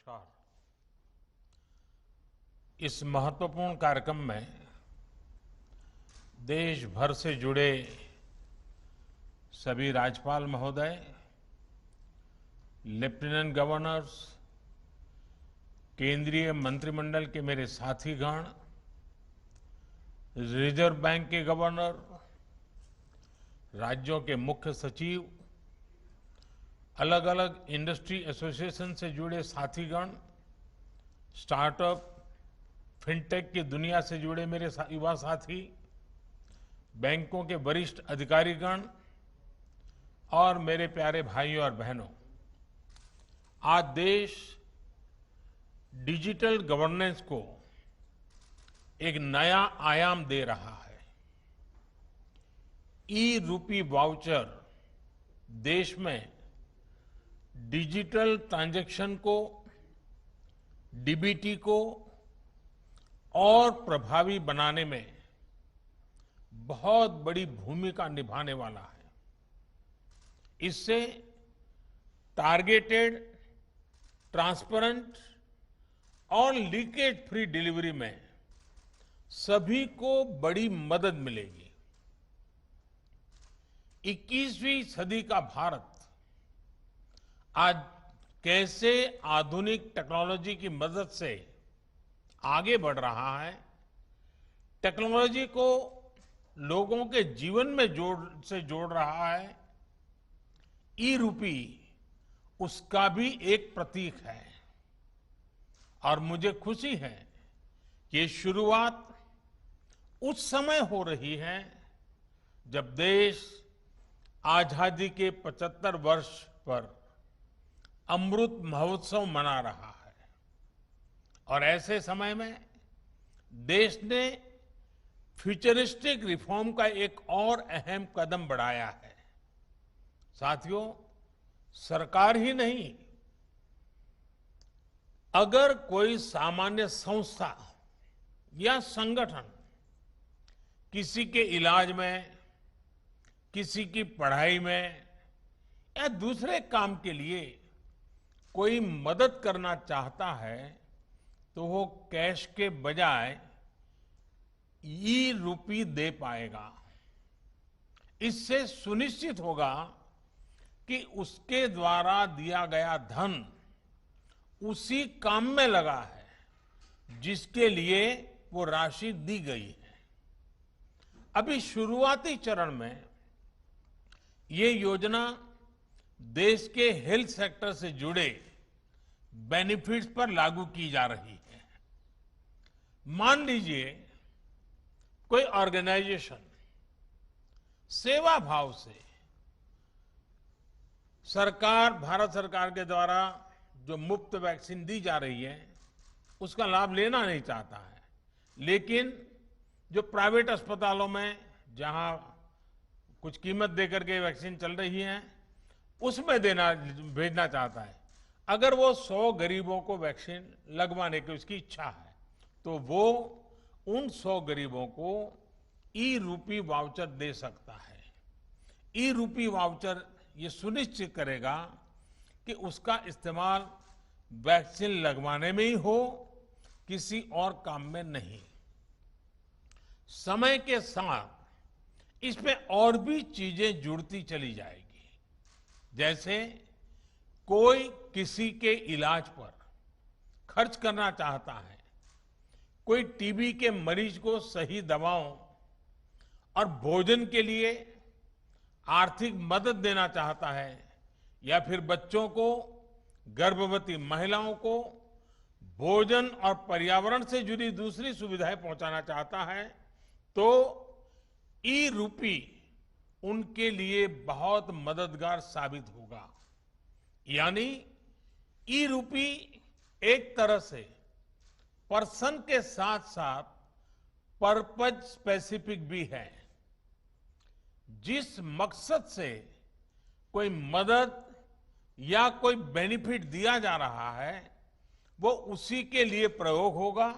नमस्कार। इस महत्वपूर्ण कार्यक्रम में देश भर से जुड़े सभी राज्यपाल महोदय, लेफ्टिनेंट गवर्नर्स, केंद्रीय मंत्रिमंडल के मेरे साथीगण, रिजर्व बैंक के गवर्नर, राज्यों के मुख्य सचिव, अलग अलग इंडस्ट्री एसोसिएशन से जुड़े साथीगण, स्टार्टअप, फिनटेक की दुनिया से जुड़े मेरे युवा साथी, बैंकों के वरिष्ठ अधिकारीगण और मेरे प्यारे भाइयों और बहनों, आज देश डिजिटल गवर्नेंस को एक नया आयाम दे रहा है। ई रूपी वाउचर देश में डिजिटल ट्रांजैक्शन को, डीबीटी को और प्रभावी बनाने में बहुत बड़ी भूमिका निभाने वाला है। इससे टारगेटेड, ट्रांसपेरेंट और लीकेज फ्री डिलीवरी में सभी को बड़ी मदद मिलेगी। 21वीं सदी का भारत आज कैसे आधुनिक टेक्नोलॉजी की मदद से आगे बढ़ रहा है, टेक्नोलॉजी को लोगों के जीवन में जोड़ रहा है, ई रूपी उसका भी एक प्रतीक है। और मुझे खुशी है कि ये शुरुआत उस समय हो रही है जब देश आजादी के 75 वर्ष पर अमृत महोत्सव मना रहा है। और ऐसे समय में देश ने फ्यूचरिस्टिक रिफॉर्म का एक और अहम कदम बढ़ाया है। साथियों, सरकार ही नहीं, अगर कोई सामान्य संस्था या संगठन किसी के इलाज में, किसी की पढ़ाई में या दूसरे काम के लिए कोई मदद करना चाहता है तो वो कैश के बजाय ई रूपी दे पाएगा। इससे सुनिश्चित होगा कि उसके द्वारा दिया गया धन उसी काम में लगा है जिसके लिए वो राशि दी गई है। अभी शुरुआती चरण में ये योजना देश के हेल्थ सेक्टर से जुड़े बेनिफिट्स पर लागू की जा रही है। मान लीजिए कोई ऑर्गेनाइजेशन सेवा भाव से भारत सरकार के द्वारा जो मुफ्त वैक्सीन दी जा रही है उसका लाभ लेना नहीं चाहता है, लेकिन जो प्राइवेट अस्पतालों में जहां कुछ कीमत देकर के वैक्सीन चल रही है उसमें भेजना चाहता है। अगर वो 100 गरीबों को वैक्सीन लगवाने की उसकी इच्छा है तो वो उन 100 गरीबों को ई रूपी वाउचर दे सकता है। ई रूपी वाउचर ये सुनिश्चित करेगा कि उसका इस्तेमाल वैक्सीन लगवाने में ही हो, किसी और काम में नहीं। समय के साथ इसमें और भी चीजें जुड़ती चली जाएगी। जैसे कोई किसी के इलाज पर खर्च करना चाहता है, कोई टीबी के मरीज को सही दवाओं और भोजन के लिए आर्थिक मदद देना चाहता है, या फिर बच्चों को, गर्भवती महिलाओं को भोजन और पर्यावरण से जुड़ी दूसरी सुविधाएं पहुंचाना चाहता है, तो ई रूपी उनके लिए बहुत मददगार साबित होगा। यानी ई रूपी एक तरह से पर्सन के साथ साथ पर्पज स्पेसिफिक भी है। जिस मकसद से कोई मदद या कोई बेनिफिट दिया जा रहा है वो उसी के लिए प्रयोग होगा,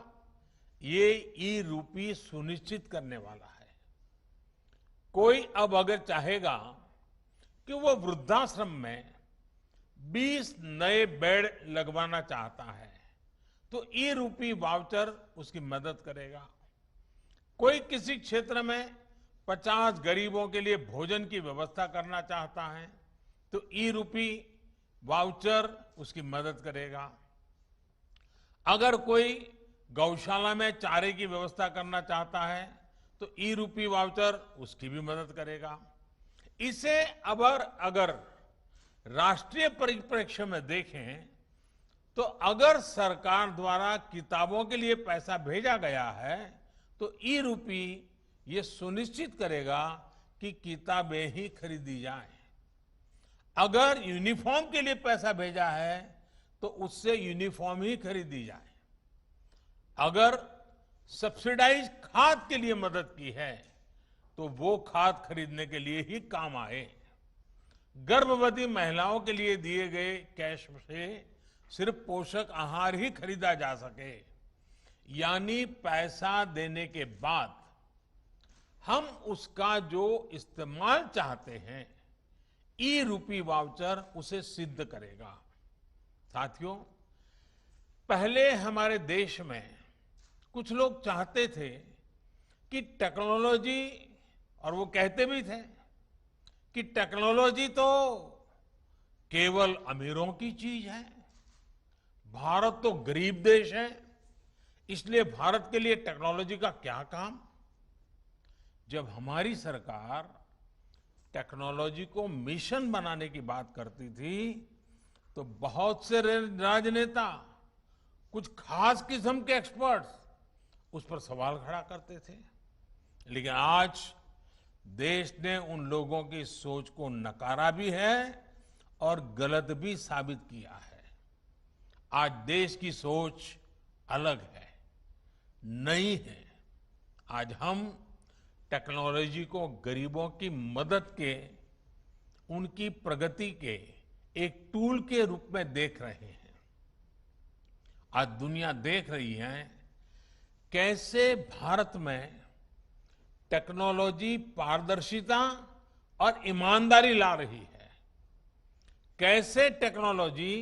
ये ई रूपी सुनिश्चित करने वाला है। कोई अब अगर चाहेगा कि वो वृद्धाश्रम में 20 नए बेड लगवाना चाहता है तो ई रूपी वाउचर उसकी मदद करेगा। कोई किसी क्षेत्र में 50 गरीबों के लिए भोजन की व्यवस्था करना चाहता है तो ई रूपी वाउचर उसकी मदद करेगा। अगर कोई गौशाला में चारे की व्यवस्था करना चाहता है तो ई रूपी वाउचर उसकी भी मदद करेगा। इसे अगर राष्ट्रीय परिप्रेक्ष्य में देखें तो अगर सरकार द्वारा किताबों के लिए पैसा भेजा गया है तो ई रूपी ये सुनिश्चित करेगा कि किताबें ही खरीदी जाएं। अगर यूनिफॉर्म के लिए पैसा भेजा है तो उससे यूनिफॉर्म ही खरीदी जाए। अगर सब्सिडाइज खाद के लिए मदद की है तो वो खाद खरीदने के लिए ही काम आए। गर्भवती महिलाओं के लिए दिए गए कैश से सिर्फ पोषक आहार ही खरीदा जा सके, यानी पैसा देने के बाद हम उसका जो इस्तेमाल चाहते हैं ई रूपी वाउचर उसे सिद्ध करेगा। साथियों, पहले हमारे देश में कुछ लोग चाहते थे कि टेक्नोलॉजी, और वो कहते भी थे कि टेक्नोलॉजी तो केवल अमीरों की चीज है, भारत तो गरीब देश है, इसलिए भारत के लिए टेक्नोलॉजी का क्या काम। जब हमारी सरकार टेक्नोलॉजी को मिशन बनाने की बात करती थी तो बहुत से राजनेता, कुछ खास किस्म के एक्सपर्ट्स उस पर सवाल खड़ा करते थे। लेकिन आज देश ने उन लोगों की सोच को नकारा भी है और गलत भी साबित किया है। आज देश की सोच अलग है, नई है। आज हम टेक्नोलॉजी को गरीबों की मदद के, उनकी प्रगति के एक टूल के रूप में देख रहे हैं। आज दुनिया देख रही है कैसे भारत में टेक्नोलॉजी पारदर्शिता और ईमानदारी ला रही है, कैसे टेक्नोलॉजी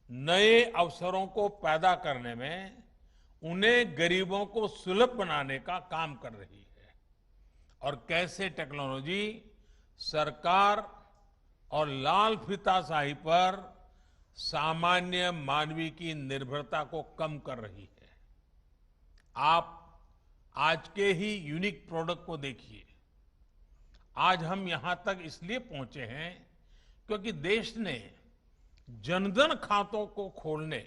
नए अवसरों को पैदा करने में, उन्हें गरीबों को सुलभ बनाने का काम कर रही है, और कैसे टेक्नोलॉजी सरकार और लाल फीताशाही पर सामान्य मानवीय की निर्भरता को कम कर रही है। आप आज के ही यूनिक प्रोडक्ट को देखिए। आज हम यहां तक इसलिए पहुंचे हैं क्योंकि देश ने जनधन खातों को खोलने,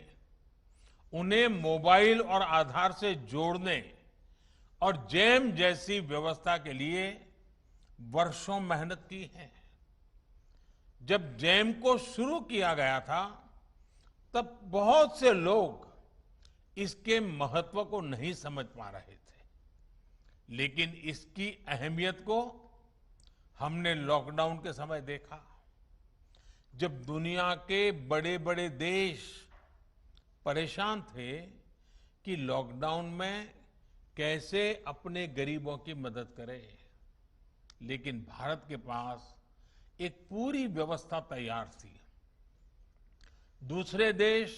उन्हें मोबाइल और आधार से जोड़ने और जैम जैसी व्यवस्था के लिए वर्षों मेहनत की है। जब जैम को शुरू किया गया था तब बहुत से लोग इसके महत्व को नहीं समझ पा रहे थे, लेकिन इसकी अहमियत को हमने लॉकडाउन के समय देखा। जब दुनिया के बड़े बड़े देश परेशान थे कि लॉकडाउन में कैसे अपने गरीबों की मदद करें, लेकिन भारत के पास एक पूरी व्यवस्था तैयार थी। दूसरे देश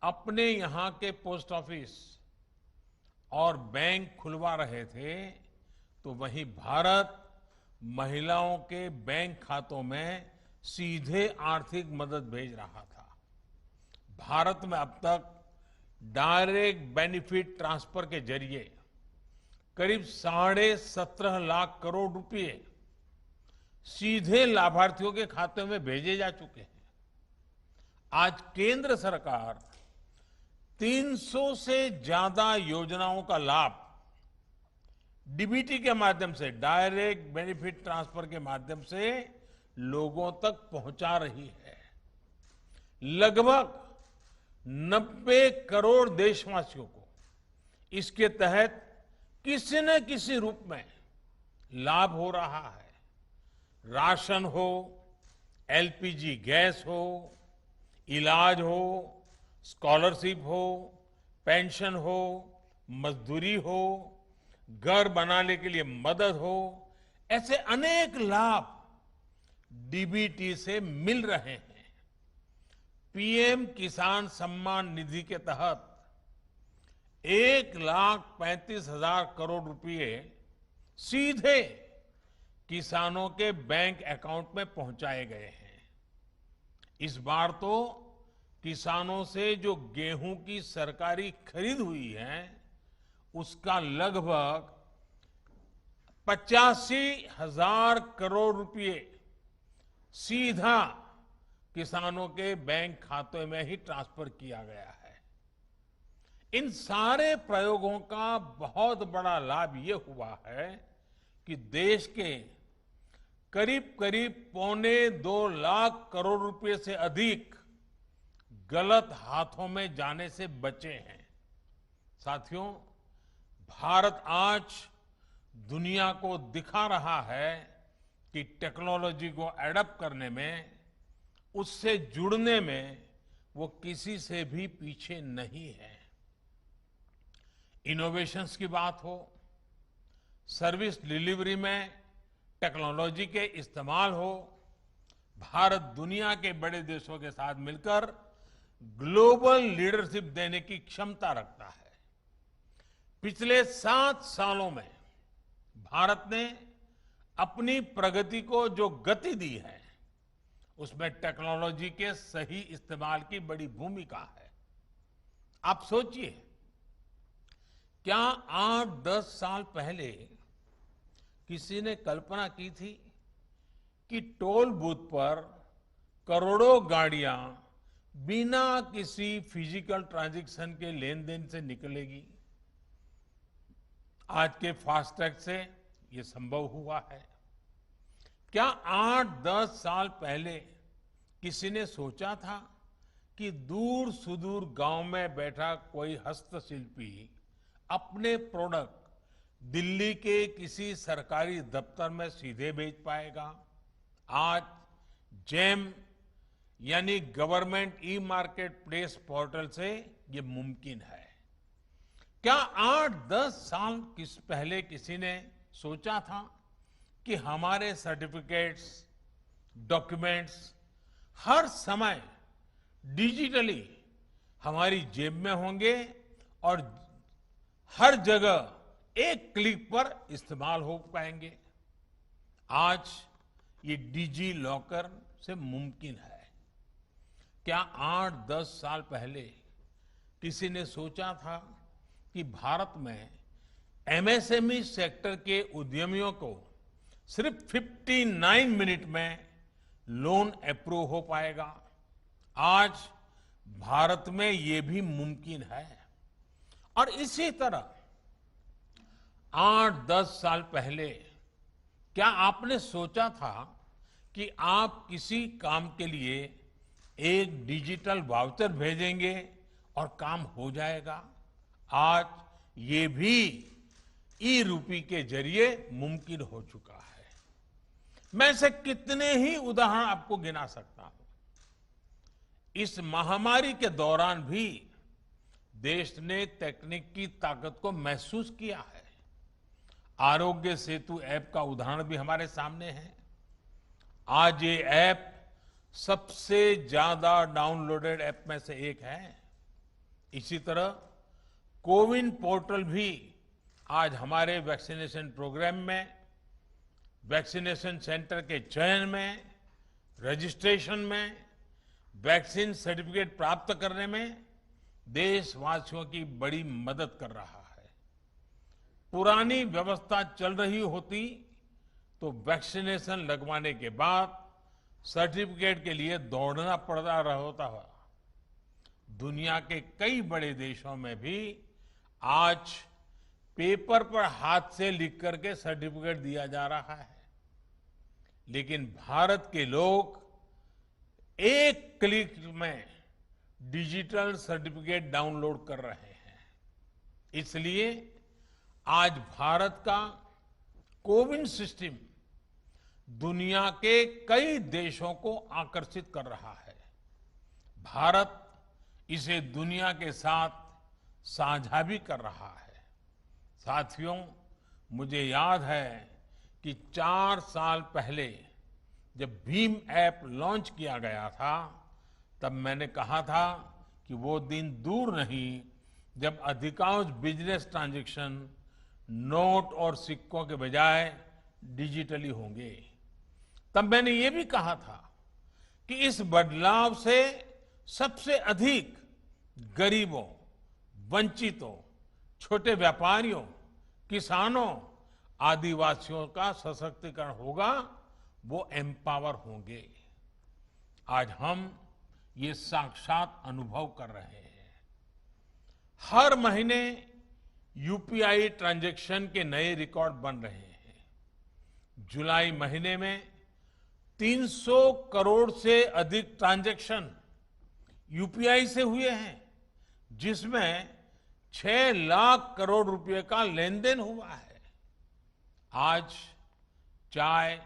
अपने यहां के पोस्ट ऑफिस और बैंक खुलवा रहे थे तो वहीं भारत महिलाओं के बैंक खातों में सीधे आर्थिक मदद भेज रहा था। भारत में अब तक डायरेक्ट बेनिफिट ट्रांसफर के जरिए करीब 17.5 लाख करोड़ रुपए सीधे लाभार्थियों के खाते में भेजे जा चुके हैं। आज केंद्र सरकार 300 से ज्यादा योजनाओं का लाभ डीबीटी के माध्यम से, डायरेक्ट बेनिफिट ट्रांसफर के माध्यम से लोगों तक पहुंचा रही है। लगभग 90 करोड़ देशवासियों को इसके तहत किसी न किसी रूप में लाभ हो रहा है। राशन हो, एलपीजी गैस हो, इलाज हो, स्कॉलरशिप हो, पेंशन हो, मजदूरी हो, घर बनाने के लिए मदद हो, ऐसे अनेक लाभ डीबीटी से मिल रहे हैं। पीएम किसान सम्मान निधि के तहत 1,35,000 करोड़ रुपए सीधे किसानों के बैंक अकाउंट में पहुंचाए गए हैं। इस बार तो किसानों से जो गेहूं की सरकारी खरीद हुई है उसका लगभग 85,000 करोड़ रुपए सीधा किसानों के बैंक खाते में ही ट्रांसफर किया गया है। इन सारे प्रयोगों का बहुत बड़ा लाभ ये हुआ है कि देश के करीब करीब 1.25 लाख करोड़ रुपए से अधिक गलत हाथों में जाने से बचे हैं। साथियों, भारत आज दुनिया को दिखा रहा है कि टेक्नोलॉजी को एडॉप्ट करने में, उससे जुड़ने में वो किसी से भी पीछे नहीं है। इनोवेशंस की बात हो, सर्विस डिलीवरी में टेक्नोलॉजी के इस्तेमाल हो, भारत दुनिया के बड़े देशों के साथ मिलकर ग्लोबल लीडरशिप देने की क्षमता रखता है। पिछले 7 सालों में भारत ने अपनी प्रगति को जो गति दी है उसमें टेक्नोलॉजी के सही इस्तेमाल की बड़ी भूमिका है। आप सोचिए, क्या 8-10 साल पहले किसी ने कल्पना की थी कि टोल बूथ पर करोड़ों गाड़ियां बिना किसी फिजिकल ट्रांजैक्शन के लेन देन से निकलेगी? आज के फास्टैग से ये संभव हुआ है। क्या 8-10 साल पहले किसी ने सोचा था कि दूर सुदूर गांव में बैठा कोई हस्तशिल्पी अपने प्रोडक्ट दिल्ली के किसी सरकारी दफ्तर में सीधे भेज पाएगा? आज जेम यानी government e market place portal से ये मुमकिन है। क्या 8-10 साल पहले किसी ने सोचा था कि हमारे सर्टिफिकेट्स, डॉक्यूमेंट्स हर समय डिजिटली हमारी जेब में होंगे और हर जगह एक क्लिक पर इस्तेमाल हो पाएंगे? आज ये डिजी लॉकर से मुमकिन है। क्या 8-10 साल पहले किसी ने सोचा था कि भारत में एमएसएमई सेक्टर के उद्यमियों को सिर्फ 59 मिनट में लोन अप्रूव हो पाएगा? आज भारत में ये भी मुमकिन है। और इसी तरह 8-10 साल पहले क्या आपने सोचा था कि आप किसी काम के लिए एक डिजिटल वाउचर भेजेंगे और काम हो जाएगा? आज ये भी ई रूपी के जरिए मुमकिन हो चुका है। मैं ऐसे कितने ही उदाहरण आपको गिना सकता हूं। इस महामारी के दौरान भी देश ने तकनीक की ताकत को महसूस किया है। आरोग्य सेतु ऐप का उदाहरण भी हमारे सामने है। आज ये ऐप सबसे ज्यादा डाउनलोडेड ऐप में से एक है। इसी तरह कोविन पोर्टल भी आज हमारे वैक्सीनेशन प्रोग्राम में, वैक्सीनेशन सेंटर के चयन में, रजिस्ट्रेशन में, वैक्सीन सर्टिफिकेट प्राप्त करने में देशवासियों की बड़ी मदद कर रहा है। पुरानी व्यवस्था चल रही होती तो वैक्सीनेशन लगवाने के बाद सर्टिफिकेट के लिए दौड़ना पड़ता रहता था। दुनिया के कई बड़े देशों में भी आज पेपर पर हाथ से लिख करके सर्टिफिकेट दिया जा रहा है। लेकिन भारत के लोग एक क्लिक में डिजिटल सर्टिफिकेट डाउनलोड कर रहे हैं। इसलिए आज भारत का कोविन सिस्टम दुनिया के कई देशों को आकर्षित कर रहा है। भारत इसे दुनिया के साथ साझा भी कर रहा है। साथियों, मुझे याद है कि 4 साल पहले जब भीम ऐप लॉन्च किया गया था तब मैंने कहा था कि वो दिन दूर नहीं जब अधिकांश बिजनेस ट्रांजैक्शन नोट और सिक्कों के बजाय डिजिटली होंगे। तब मैंने ये भी कहा था कि इस बदलाव से सबसे अधिक गरीबों, वंचितों, छोटे व्यापारियों, किसानों, आदिवासियों का सशक्तिकरण होगा, वो एम्पावर होंगे। आज हम ये साक्षात अनुभव कर रहे हैं। हर महीने यूपीआई ट्रांजैक्शन के नए रिकॉर्ड बन रहे हैं। जुलाई महीने में 300 करोड़ से अधिक ट्रांजैक्शन यूपीआई से हुए हैं, जिसमें 6 लाख करोड़ रुपए का लेन देन हुआ है। आज चाय,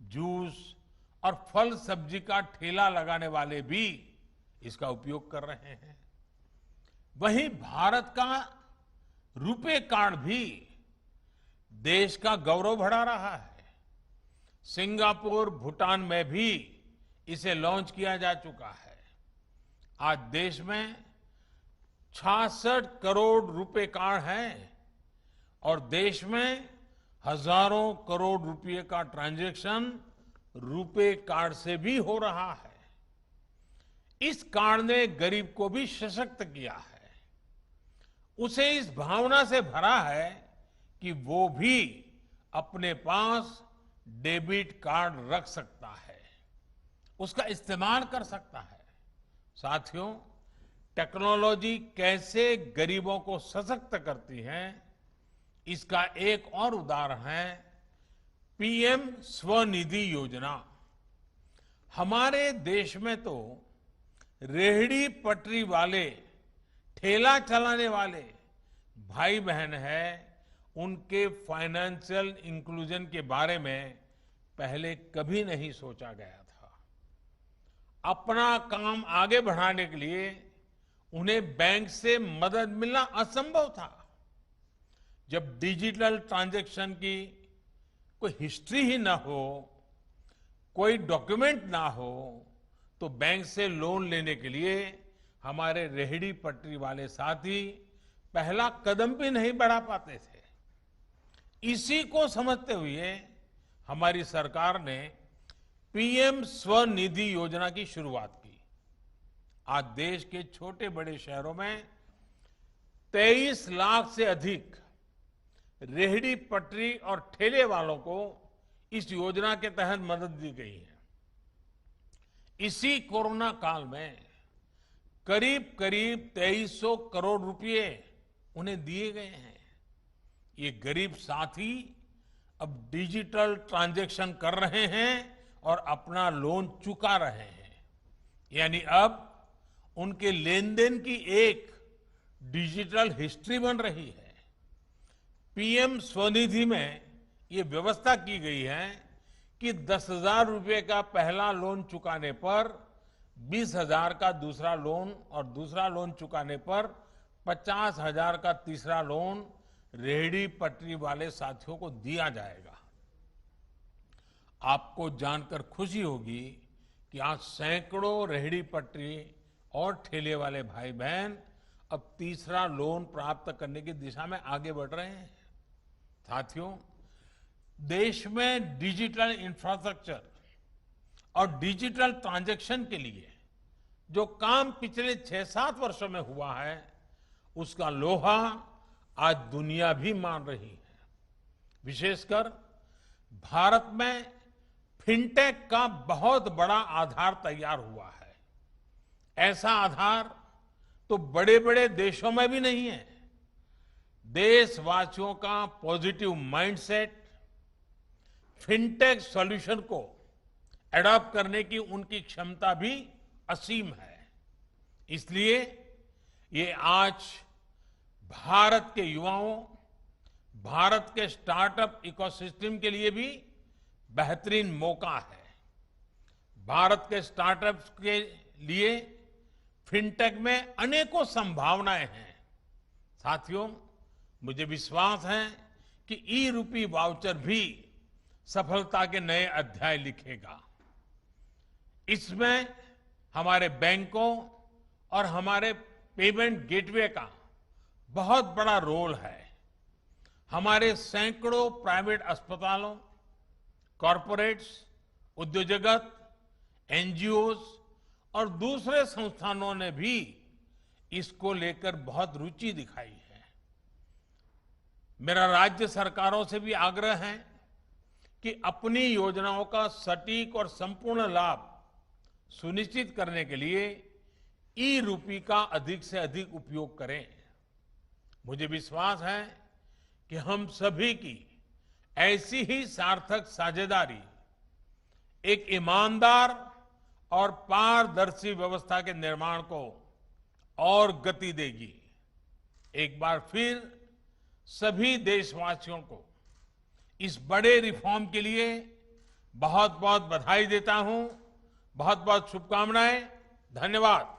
जूस और फल सब्जी का ठेला लगाने वाले भी इसका उपयोग कर रहे हैं। वहीं भारत का रुपे कार्ड भी देश का गौरव बढ़ा रहा है। सिंगापुर, भूटान में भी इसे लॉन्च किया जा चुका है। आज देश में 66 करोड़ रुपए कार्ड हैं और देश में हजारों करोड़ रुपए का ट्रांजैक्शन रुपे कार्ड से भी हो रहा है। इस कार्ड ने गरीब को भी सशक्त किया है, उसे इस भावना से भरा है कि वो भी अपने पास डेबिट कार्ड रख सकता है, उसका इस्तेमाल कर सकता है। साथियों, टेक्नोलॉजी कैसे गरीबों को सशक्त करती है, इसका एक और उदाहरण है पीएम स्वनिधि योजना। हमारे देश में तो रेहड़ी पटरी वाले, ठेला चलाने वाले भाई बहन हैं, उनके फाइनेंशियल इंक्लूजन के बारे में पहले कभी नहीं सोचा गया था। अपना काम आगे बढ़ाने के लिए उन्हें बैंक से मदद मिलना असंभव था। जब डिजिटल ट्रांजैक्शन की कोई हिस्ट्री ही ना हो, कोई डॉक्यूमेंट ना हो, तो बैंक से लोन लेने के लिए हमारे रेहड़ी पटरी वाले साथी पहला कदम भी नहीं बढ़ा पाते थे। इसी को समझते हुए हमारी सरकार ने पीएम स्वनिधि योजना की शुरुआत की। आज देश के छोटे बड़े शहरों में 23 लाख से अधिक रेहड़ी पटरी और ठेले वालों को इस योजना के तहत मदद दी गई है। इसी कोरोना काल में करीब करीब 2300 करोड़ रुपए उन्हें दिए गए हैं। ये गरीब साथी अब डिजिटल ट्रांजैक्शन कर रहे हैं और अपना लोन चुका रहे हैं। यानी अब उनके लेन देन की एक डिजिटल हिस्ट्री बन रही है। पीएम स्वनिधि में ये व्यवस्था की गई है कि 10,000 रुपए का पहला लोन चुकाने पर 20,000 का दूसरा लोन और दूसरा लोन चुकाने पर 50,000 का तीसरा लोन रेहड़ी पटरी वाले साथियों को दिया जाएगा। आपको जानकर खुशी होगी कि आज सैकड़ों रेहड़ी पटरी और ठेले वाले भाई बहन अब तीसरा लोन प्राप्त करने की दिशा में आगे बढ़ रहे हैं। साथियों, देश में डिजिटल इंफ्रास्ट्रक्चर और डिजिटल ट्रांजैक्शन के लिए जो काम पिछले 6-7 वर्षों में हुआ है, उसका लोहा आज दुनिया भी मान रही है। विशेषकर भारत में फिनटेक का बहुत बड़ा आधार तैयार हुआ है। ऐसा आधार तो बड़े बड़े देशों में भी नहीं है। देशवासियों का पॉजिटिव माइंडसेट, फिनटेक सॉल्यूशन को एडॉप्ट करने की उनकी क्षमता भी असीम है। इसलिए ये आज भारत के युवाओं, भारत के स्टार्टअप इकोसिस्टम के लिए भी बेहतरीन मौका है। भारत के स्टार्टअप्स के लिए फिनटेक में अनेकों संभावनाएं हैं। साथियों, मुझे विश्वास है कि ई रूपी वाउचर भी सफलता के नए अध्याय लिखेगा। इसमें हमारे बैंकों और हमारे पेमेंट गेटवे का बहुत बड़ा रोल है। हमारे सैकड़ों प्राइवेट अस्पतालों, कॉरपोरेट्स, उद्योग जगत, एनजीओज और दूसरे संस्थानों ने भी इसको लेकर बहुत रुचि दिखाई है। मेरा राज्य सरकारों से भी आग्रह है कि अपनी योजनाओं का सटीक और संपूर्ण लाभ सुनिश्चित करने के लिए ई-रूपी का अधिक से अधिक उपयोग करें। मुझे विश्वास है कि हम सभी की ऐसी ही सार्थक साझेदारी एक ईमानदार और पारदर्शी व्यवस्था के निर्माण को और गति देगी। एक बार फिर सभी देशवासियों को इस बड़े रिफॉर्म के लिए बहुत बहुत बधाई देता हूं। बहुत बहुत शुभकामनाएं। धन्यवाद।